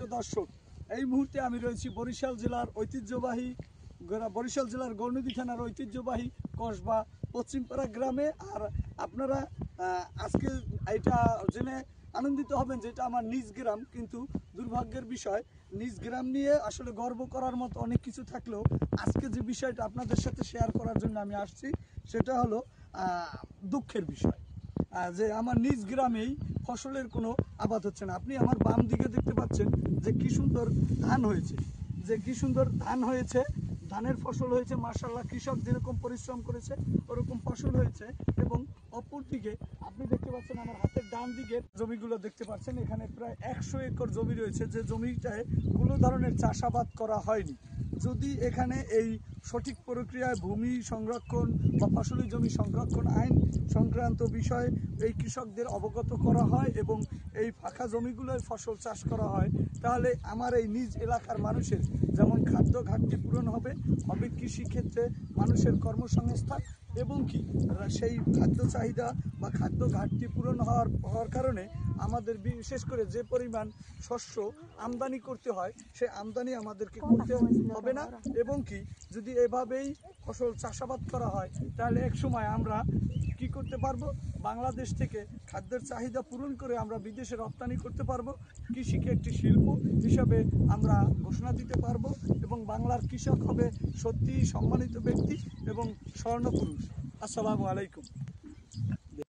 প্রিয় দর্শক, এই মুহূর্তে আমি রয়েছি বরিশাল জেলার গৌরনদী থানার ঐতিহ্যবাহী কসবা পশ্চিমপাড়া গ্রামে। আর আপনারা আজকে এটা জেনে আনন্দিত হবেন যেটা আমার নিজ গ্রাম, কিন্তু দুর্ভাগ্যের বিষয় নিজ গ্রাম নিয়ে আসলে গর্ব করার মতো অনেক কিছু থাকলেও আজকে যে বিষয়টা আপনাদের সাথে শেয়ার করার জন্য আমি আসছি সেটা হলো দুঃখের বিষয় যে আমার নিজ গ্রামেই ফসলের কোনো আবাদ হচ্ছে না। আপনি আমার বাম দিকে দেখতে পাচ্ছেন যে কি সুন্দর ধান হয়েছে, ধানের ফসল হয়েছে মাশাআল্লাহ। কৃষক যেরকম পরিশ্রম করেছে ওরকম ফসল হয়েছে। এবং অপর দিকে আপনি দেখতে পাচ্ছেন আমার হাতের ডান দিকের জমিগুলো দেখতে পাচ্ছেন, এখানে প্রায় 100 একর জমি রয়েছে যে জমিটায় কোনো ধরনের চাষাবাদ করা হয়নি। যদি এখানে এই সঠিক প্রক্রিয়ায় ভূমি সংরক্ষণ বা ফসলি জমি সংরক্ষণ আইন সংক্রান্ত বিষয়ে এই কৃষকদের অবগত করা হয় এবং এই ফাঁকা জমিগুলোয় ফসল চাষ করা হয়, তাহলে আমার এই নিজ এলাকার মানুষের যেমন খাদ্য ঘাটতি পূরণ হবে কৃষিক্ষেত্রে মানুষের কর্মসংস্থান, এবং কি সেই খাদ্য চাহিদা বা খাদ্য ঘাটতি পূরণ হওয়ার কারণে আমাদের বিশেষ করে যে পরিমাণ শস্য আমদানি করতে হয় সেই আমদানি আমাদেরকে করতে হবে না। এবং কি যদি এভাবেই ফসল চাষাবাদ করা হয় তাহলে এক সময় আমরা কি করতে পারবো, বাংলাদেশ থেকে খাদ্যের চাহিদা পূরণ করে আমরা বিদেশে রপ্তানি করতে পারবো। কৃষিকে একটি শিল্প হিসাবে আমরা ঘোষণা দিতে পারবো এবং বাংলার কৃষক হবে সত্যিই সম্মানিত ব্যক্তি এবং স্বর্ণপুরুষ। আসসালামু আলাইকুম।